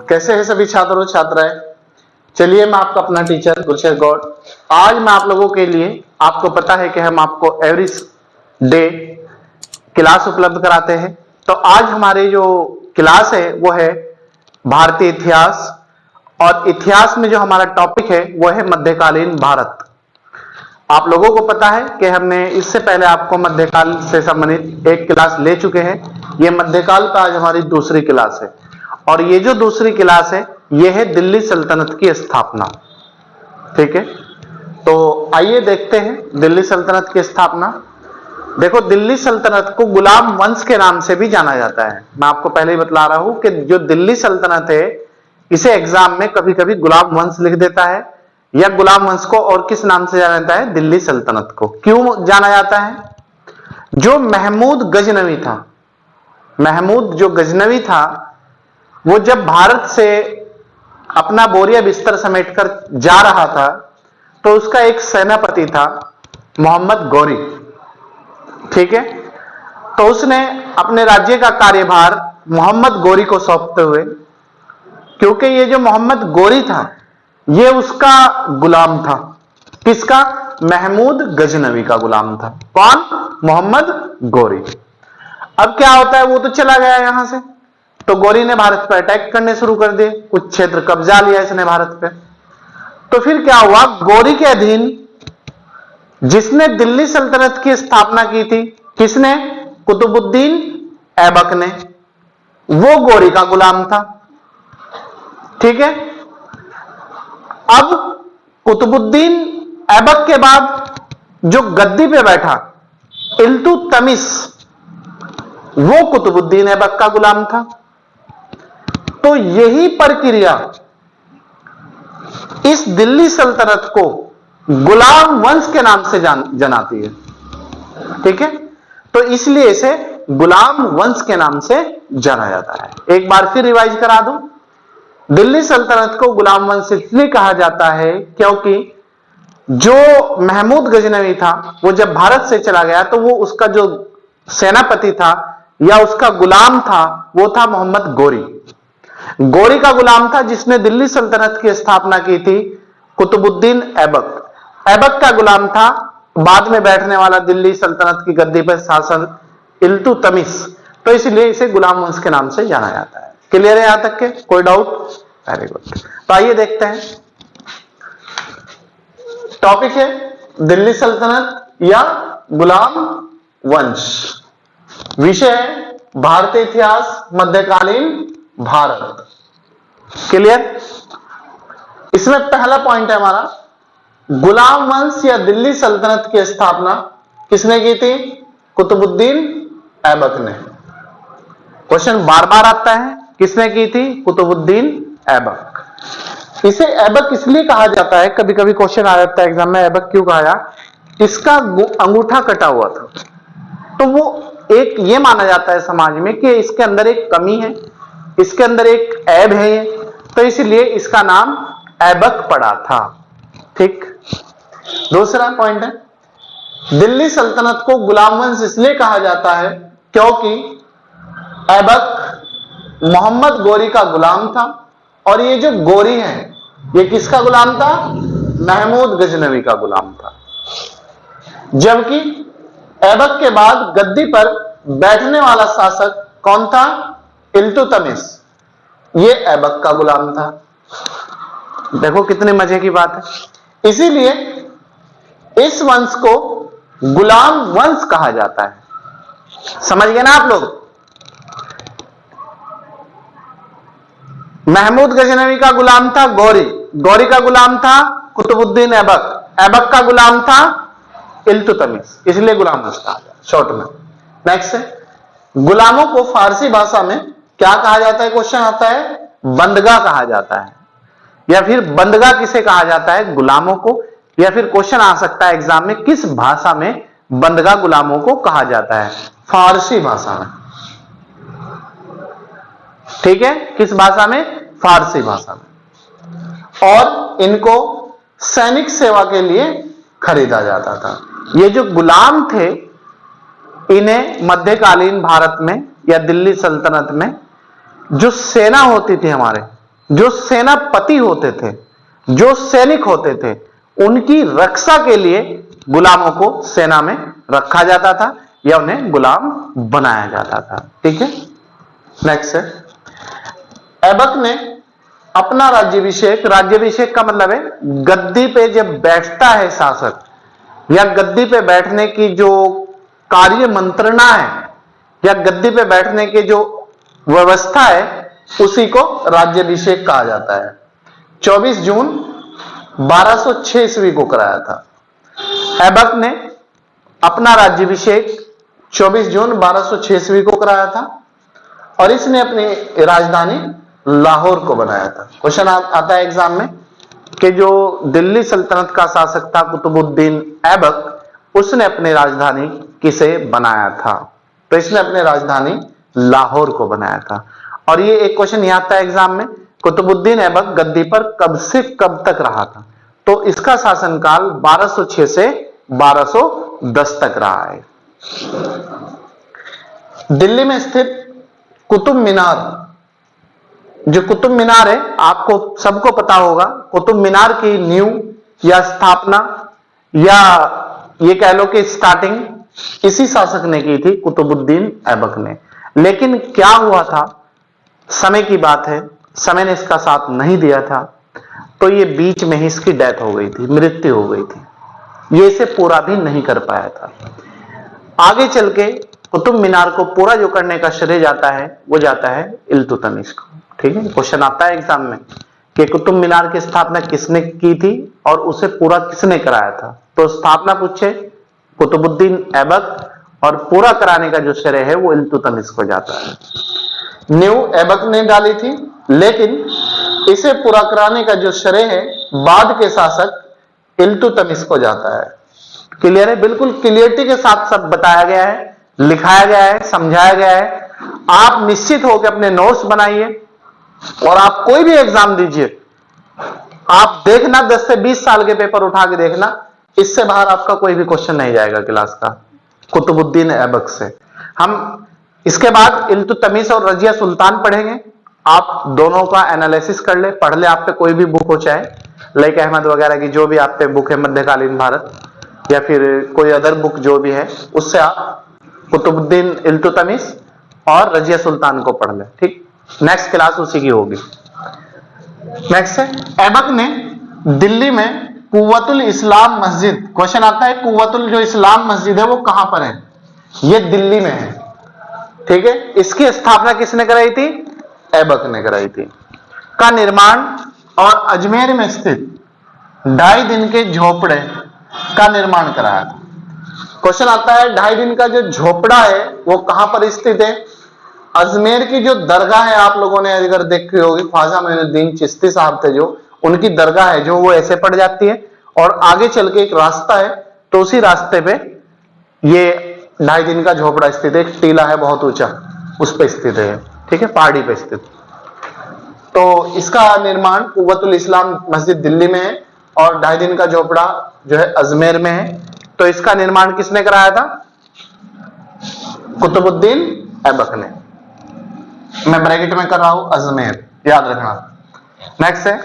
कैसे हैं सभी छात्रों छात्राएं। चलिए, मैं आपका अपना टीचर गुरशेखर गौड़। आज मैं आप लोगों के लिए, आपको पता है कि हम आपको एवरी डे क्लास उपलब्ध कराते हैं। तो आज हमारे जो क्लास है वो है भारतीय इतिहास, और इतिहास में जो हमारा टॉपिक है वो है मध्यकालीन भारत। आप लोगों को पता है कि हमने इससे पहले आपको मध्यकाल से संबंधित एक क्लास ले चुके हैं। ये मध्यकाल का आज हमारी दूसरी क्लास है, और ये जो दूसरी क्लास है ये है दिल्ली सल्तनत की स्थापना। ठीक है, तो आइए देखते हैं दिल्ली सल्तनत की स्थापना। देखो, दिल्ली सल्तनत को गुलाम वंश के नाम से भी जाना जाता है। मैं आपको पहले ही बतला रहा हूं कि जो दिल्ली सल्तनत है इसे एग्जाम में कभी कभी गुलाम वंश लिख देता है, या गुलाम वंश को और किस नाम से जाना जाता है, दिल्ली सल्तनत को क्यों जाना जाता है? जो महमूद गजनवी था, महमूद जो गजनवी था, वो जब भारत से अपना बोरिया बिस्तर समेटकर जा रहा था तो उसका एक सेनापति था मोहम्मद गौरी। ठीक है, तो उसने अपने राज्य का कार्यभार मोहम्मद गौरी को सौंपते हुए, क्योंकि ये जो मोहम्मद गौरी था ये उसका गुलाम था। किसका? महमूद गजनवी का गुलाम था। कौन? मोहम्मद गौरी। अब क्या होता है, वो तो चला गया यहां से, तो गौरी ने भारत पर अटैक करने शुरू कर दिए, कुछ क्षेत्र कब्जा लिया इसने भारत पे। तो फिर क्या हुआ, गौरी के अधीन जिसने दिल्ली सल्तनत की स्थापना की थी, किसने? कुतुबुद्दीन ऐबक ने, वो गौरी का गुलाम था। ठीक है, अब कुतुबुद्दीन ऐबक के बाद जो गद्दी पे बैठा इल्तुतमिश, वो कुतुबुद्दीन ऐबक का गुलाम था। तो यही प्रक्रिया इस दिल्ली सल्तनत को गुलाम वंश के नाम से जनाती है। ठीक है, तो इसलिए इसे गुलाम वंश के नाम से जाना जाता है। एक बार फिर रिवाइज करा दूं, दिल्ली सल्तनत को गुलाम वंश इसलिए कहा जाता है क्योंकि जो महमूद गजनवी था वो जब भारत से चला गया तो वो उसका जो सेनापति था या उसका गुलाम था वो था मोहम्मद गौरी। गौरी का गुलाम था जिसने दिल्ली सल्तनत की स्थापना की थी कुतुबुद्दीन ऐबक। ऐबक का गुलाम था बाद में बैठने वाला दिल्ली सल्तनत की गद्दी पर शासक इल्तुतमिश। तो इसलिए इसे गुलाम वंश के नाम से जाना जाता है। क्लियर है यहां तक के? कोई डाउट? Very good. तो आइए देखते हैं, टॉपिक है दिल्ली सल्तनत या गुलाम वंश। विषय है भारतीय इतिहास, मध्यकालीन भारत। क्लियर? इसमें पहला पॉइंट है हमारा, गुलाम वंश या दिल्ली सल्तनत की स्थापना किसने की थी? कुतुबुद्दीन ऐबक ने। क्वेश्चन बार बार आता है, किसने की थी? कुतुबुद्दीन ऐबक। इसे ऐबक इसलिए कहा जाता है, कभी कभी क्वेश्चन आ जाता है एग्जाम में, ऐबक क्यों कहा? इसका अंगूठा कटा हुआ था, तो वो एक ये माना जाता है समाज में कि इसके अंदर एक कमी है, इसके अंदर एक ऐब है, तो इसलिए इसका नाम ऐबक पड़ा था। ठीक। दूसरा पॉइंट है, दिल्ली सल्तनत को गुलाम वंश इसलिए कहा जाता है क्योंकि ऐबक मोहम्मद गौरी का गुलाम था, और ये जो गौरी है ये किसका गुलाम था? महमूद गजनवी का गुलाम था। जबकि ऐबक के बाद गद्दी पर बैठने वाला शासक कौन था? इल्तुतमिश। ये ऐबक का गुलाम था। देखो कितने मजे की बात है। इसीलिए इस वंश को गुलाम वंश कहा जाता है। समझ गए ना आप लोग? महमूद गजनवी का गुलाम था गौरी, गौरी का गुलाम था कुतुबुद्दीन ऐबक, ऐबक का गुलाम था इल्तुतमिश, इसलिए गुलाम वंश कहा जाता है शॉर्ट में। नेक्स्ट है, गुलामों को फारसी भाषा में क्या कहा जाता है? क्वेश्चन आता है, बंदगा कहा जाता है, या फिर बंदगा किसे कहा जाता है? गुलामों को। या फिर क्वेश्चन आ सकता है एग्जाम में, किस भाषा में बंदगा गुलामों को कहा जाता है? फारसी भाषा में। ठीक है, किस भाषा में? फारसी भाषा में। और इनको सैनिक सेवा के लिए खरीदा जाता था। ये जो गुलाम थे इन्हें मध्यकालीन भारत में या दिल्ली सल्तनत में जो सेना होती थी, हमारे जो सेनापति होते थे, जो सैनिक होते थे, उनकी रक्षा के लिए गुलामों को सेना में रखा जाता था या उन्हें गुलाम बनाया जाता था। ठीक है, नेक्स्ट है, ऐबक ने अपना राज्याभिषेक, राज्याभिषेक का मतलब है गद्दी पे जब बैठता है शासक, या गद्दी पे बैठने की जो कार्य मंत्रणा है या गद्दी पे बैठने की जो व्यवस्था है, उसी को राज्याभिषेक कहा जाता है। 24 जून 1206 ईस्वी को कराया था। ऐबक ने अपना राज्याभिषेक 24 जून 1206 ईस्वी को कराया था और इसने अपनी राजधानी लाहौर को बनाया था। क्वेश्चन आता है एग्जाम में कि जो दिल्ली सल्तनत का शासक था कुतुबुद्दीन ऐबक, उसने अपनी राजधानी किसे बनाया था? तो इसने अपनी राजधानी लाहौर को बनाया था। और ये एक क्वेश्चन यहां आता है एग्जाम में, कुतुबुद्दीन ऐबक गद्दी पर कब से कब तक रहा था? तो इसका शासनकाल 1206 से 1210 तक रहा है। दिल्ली में स्थित कुतुब मीनार, जो कुतुब मीनार है, आपको सबको पता होगा, कुतुब मीनार की नींव या स्थापना या ये कह लो कि स्टार्टिंग इसी शासक ने की थी, कुतुबुद्दीन ऐबक ने। लेकिन क्या हुआ था, समय की बात है, समय ने इसका साथ नहीं दिया था, तो ये बीच में ही इसकी डेथ हो गई थी, मृत्यु हो गई थी। ये इसे पूरा भी नहीं कर पाया था। आगे चल के कुतुब मीनार को पूरा जो करने का श्रेय जाता है, वो जाता है इल्तुतमिश को। ठीक है, क्वेश्चन आता है एग्जाम में कि कुतुब मीनार की स्थापना किसने की थी और उसे पूरा किसने कराया था? तो स्थापना पूछे कुतुबुद्दीन ऐबक और पूरा कराने का जो श्रेय है वो इल्तुतमिश को जाता है। नींव ऐबक ने डाली थी, लेकिन इसे पूरा कराने का जो श्रेय है बाद के शासक इल्तुतमिश को जाता है। क्लियर है? बिल्कुल क्लियरिटी के साथ सब बताया गया है, लिखाया गया है, समझाया गया है। आप निश्चित होकर अपने नोट्स बनाइए और आप कोई भी एग्जाम दीजिए, आप देखना 10 से 20 साल के पेपर उठा के देखना, इससे बाहर आपका कोई भी क्वेश्चन नहीं जाएगा क्लास का कुतुबुद्दीन ऐबक से। हम इसके बाद इल्तुतमिश और रजिया सुल्तान पढ़ेंगे। आप दोनों का एनालिसिस कर ले, पढ़ ले, आप पे कोई भी बुक हो, चाहे लाइक अहमद वगैरह की जो भी आप पे बुक है, मध्यकालीन भारत या फिर कोई अदर बुक जो भी है, उससे आप कुतुबुद्दीन इल्तुतमिश और रजिया सुल्तान को पढ़ ले। ठीक, नेक्स्ट क्लास उसी की होगी। नेक्स्ट है, ऐबक ने दिल्ली में कुव्वतुल इस्लाम मस्जिद, क्वेश्चन आता है कुव्वतुल जो इस्लाम मस्जिद है वो कहां पर है? ये दिल्ली में है। ठीक है, इसकी स्थापना किसने कराई थी? ऐबक ने कराई थी। का निर्माण और अजमेर में स्थित 2.5 दिन के झोपड़े का निर्माण कराया था। क्वेश्चन आता है 2.5 दिन का जो झोपड़ा है वो कहां पर स्थित है? अजमेर की जो दरगाह है, आप लोगों ने अगर देखी होगी, ख्वाजा मोइनुद्दीन चिश्ती साहब थे जो, उनकी दरगाह है जो वो ऐसे पड़ जाती है और आगे चल के एक रास्ता है, तो उसी रास्ते पे ये 2.5 दिन का झोपड़ा स्थित है। एक टीला है बहुत ऊंचा, उस पे स्थित है। ठीक है, पहाड़ी पे स्थित। तो इसका निर्माण कुव्वतुल इस्लाम मस्जिद दिल्ली में है और 2.5 दिन का झोपड़ा जो है अजमेर में है। तो इसका निर्माण किसने कराया था? कुतुबुद्दीन ऐबक ने। मैं ब्रैकेट में कर रहा हूं अजमेर, याद रखना। नेक्स्ट है,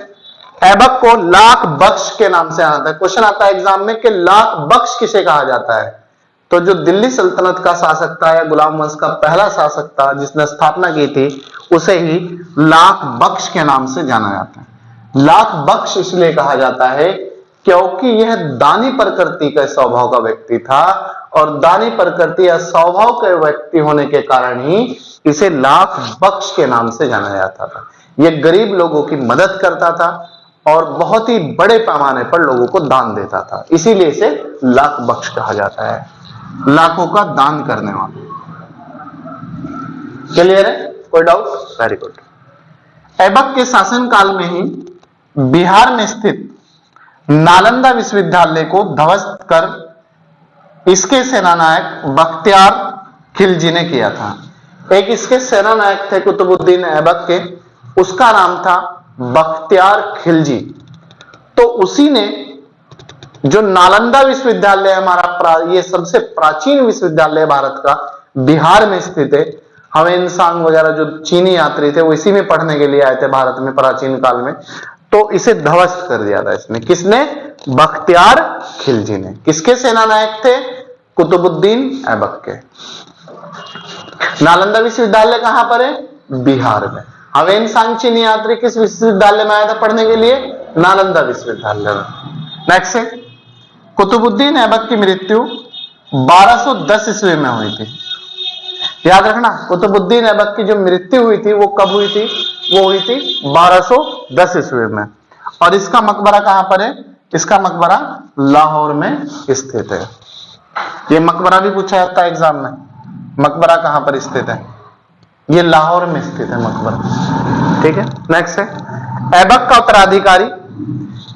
ऐबक को लाख बख्श के नाम से आता है। क्वेश्चन आता है एग्जाम में कि लाख बख्श किसे कहा जाता है? तो जो दिल्ली सल्तनत का शासक था या गुलाम वंश का पहला शासक था जिसने स्थापना की थी, उसे ही लाख बख्श के नाम से जाना जाता है। लाख बख्श इसलिए कहा जाता है क्योंकि यह दानी प्रकृति के स्वभाव का व्यक्ति था और दानी प्रकृति या स्वभाव के व्यक्ति होने के कारण ही इसे लाख बख्श के नाम से जाना जाता था। यह गरीब लोगों की मदद करता था और बहुत ही बड़े पैमाने पर लोगों को दान देता था, इसीलिए इसे लाख बख्श कहा जाता है, लाखों का दान करने वाला। क्लियर है? कोई डाउट? Very good. ऐबक के शासनकाल में ही बिहार में स्थित नालंदा विश्वविद्यालय को ध्वस्त कर इसके सेनानायक बख्तियार खिलजी ने किया था। एक इसके सेनानायक थे कुतुबुद्दीन ऐबक के, उसका नाम था बख्तियार खिलजी। तो उसी ने जो नालंदा विश्वविद्यालय हमारा ये सबसे प्राचीन विश्वविद्यालय भारत का बिहार में स्थित है। हवेनसांग वगैरह जो चीनी यात्री थे वो इसी में पढ़ने के लिए आए थे भारत में प्राचीन काल में, तो इसे ध्वस्त कर दिया था इसने। किसने? बख्तियार खिलजी ने। किसके सेनानायक थे? कुतुबुद्दीन ऐबक के। नालंदा विश्वविद्यालय कहां पर है? बिहार में। हवेनसांग चीनी यात्री किस विश्वविद्यालय में आया था पढ़ने के लिए? नालंदा विश्वविद्यालय में। नेक्स्ट है, कुतुबुद्दीन ऐबक की मृत्यु 1210 ईस्वी में हुई थी। याद रखना, कुतुबुद्दीन ऐबक की जो मृत्यु हुई थी वो कब हुई थी? वो हुई थी 1210 ईस्वी में। और इसका मकबरा कहां पर है? इसका मकबरा लाहौर में स्थित है। ये मकबरा भी पूछा जाता है एग्जाम में, मकबरा कहां पर स्थित है? ये लाहौर में स्थित है मकबरा। ठीक है, नेक्स्ट है, ऐबक का उत्तराधिकारी।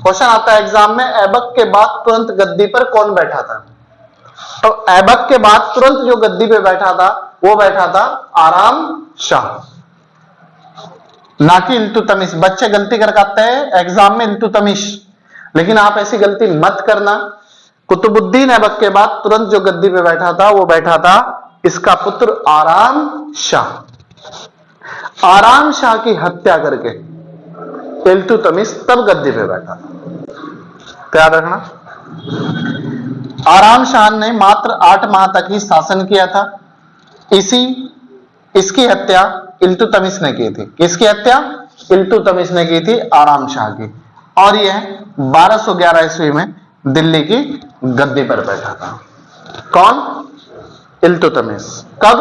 क्वेश्चन आता है एग्जाम में, ऐबक के बाद तुरंत गद्दी पर कौन बैठा था? तो ऐबक के बाद तुरंत जो गद्दी पे बैठा था वो बैठा था आराम शाह, ना कि इल्तुतमिश। बच्चे गलती कर करते हैं एग्जाम में इल्तुतमिश, लेकिन आप ऐसी गलती मत करना। कुतुबुद्दीन ऐबक के बाद तुरंत जो गद्दी पे बैठा था वो बैठा था इसका पुत्र आराम शाह। आराम शाह की हत्या करके इल्तुतमिश तब गद्दी पे बैठा था। याद रखना, आराम शाह ने मात्र 8 माह तक ही शासन किया था। इसकी हत्या इल्तुतमिश ने की थी। किसकी हत्या? इल्तुतमिश ने की थी, आराम शाह की। और यह 1211 ईस्वी में दिल्ली की गद्दी पर बैठा था। कौन? इल्तुतमिश। कब?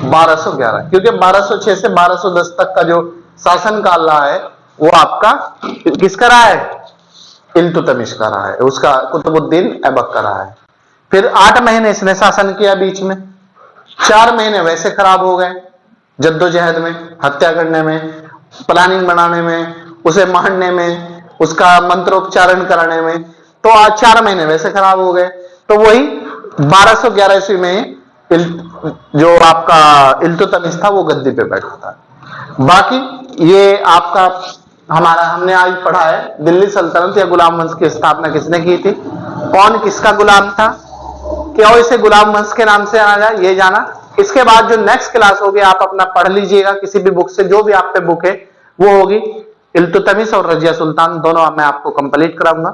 1211, क्योंकि 1206 से 1210 तक का जो शासन काल रहा है वो आपका किसका रहा है? इल्तुतमिश का रहा है, उसका कुतुबुद्दीन ऐबक का रहा है। फिर 8 महीने इसने शासन किया, बीच में 4 महीने वैसे खराब हो गए जद्दोजहद में, हत्या करने में, प्लानिंग बनाने में, उसे मारने में, उसका मंत्रोच्चारण कराने में, तो आज 4 महीने वैसे खराब हो गए। तो वही 1211 ईस्वी में जो आपका इल्तुतमिश था वो गद्दी पे बैठा था। बाकी ये आपका हमने आज पढ़ा है दिल्ली सल्तनत या गुलाम वंश की स्थापना किसने की थी, कौन किसका गुलाम था, क्यों इसे गुलाम वंश के नाम से जाना जाए, ये जाना। इसके बाद जो नेक्स्ट क्लास होगी आप अपना पढ़ लीजिएगा किसी भी बुक से, जो भी आप पे बुक है वो होगी इल्तुतमिश और रजिया सुल्तान, दोनों मैं आपको कंप्लीट कराऊंगा।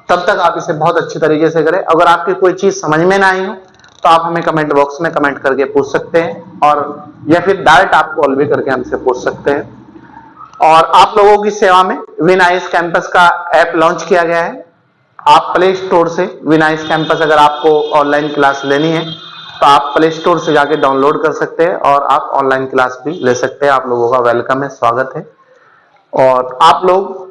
तब तक आप इसे बहुत अच्छी तरीके से करें। अगर आपकी कोई चीज समझ में ना आई हो तो आप हमें कमेंट बॉक्स में कमेंट करके पूछ सकते हैं, और या फिर डायरेक्ट आप कॉल भी करके हमसे पूछ सकते हैं। और आप लोगों की सेवा में विनाइस कैंपस का ऐप लॉन्च किया गया है। आप प्ले स्टोर से विनाइस कैंपस, अगर आपको ऑनलाइन क्लास लेनी है तो आप प्ले स्टोर से जाके डाउनलोड कर सकते हैं और आप ऑनलाइन क्लास भी ले सकते हैं। आप लोगों का वेलकम है, स्वागत है। और आप लोग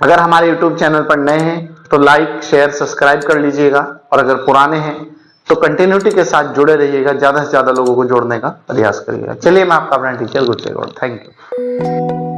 अगर हमारे यूट्यूब चैनल पर नए हैं तो लाइक शेयर सब्सक्राइब कर लीजिएगा, और अगर पुराने हैं तो कंटिन्यूटी के साथ जुड़े रहिएगा, ज्यादा से ज्यादा लोगों को जोड़ने का प्रयास करिएगा। चलिए, मैं आपका अपना टीचर गुरशेखर गौड़, थैंक यू।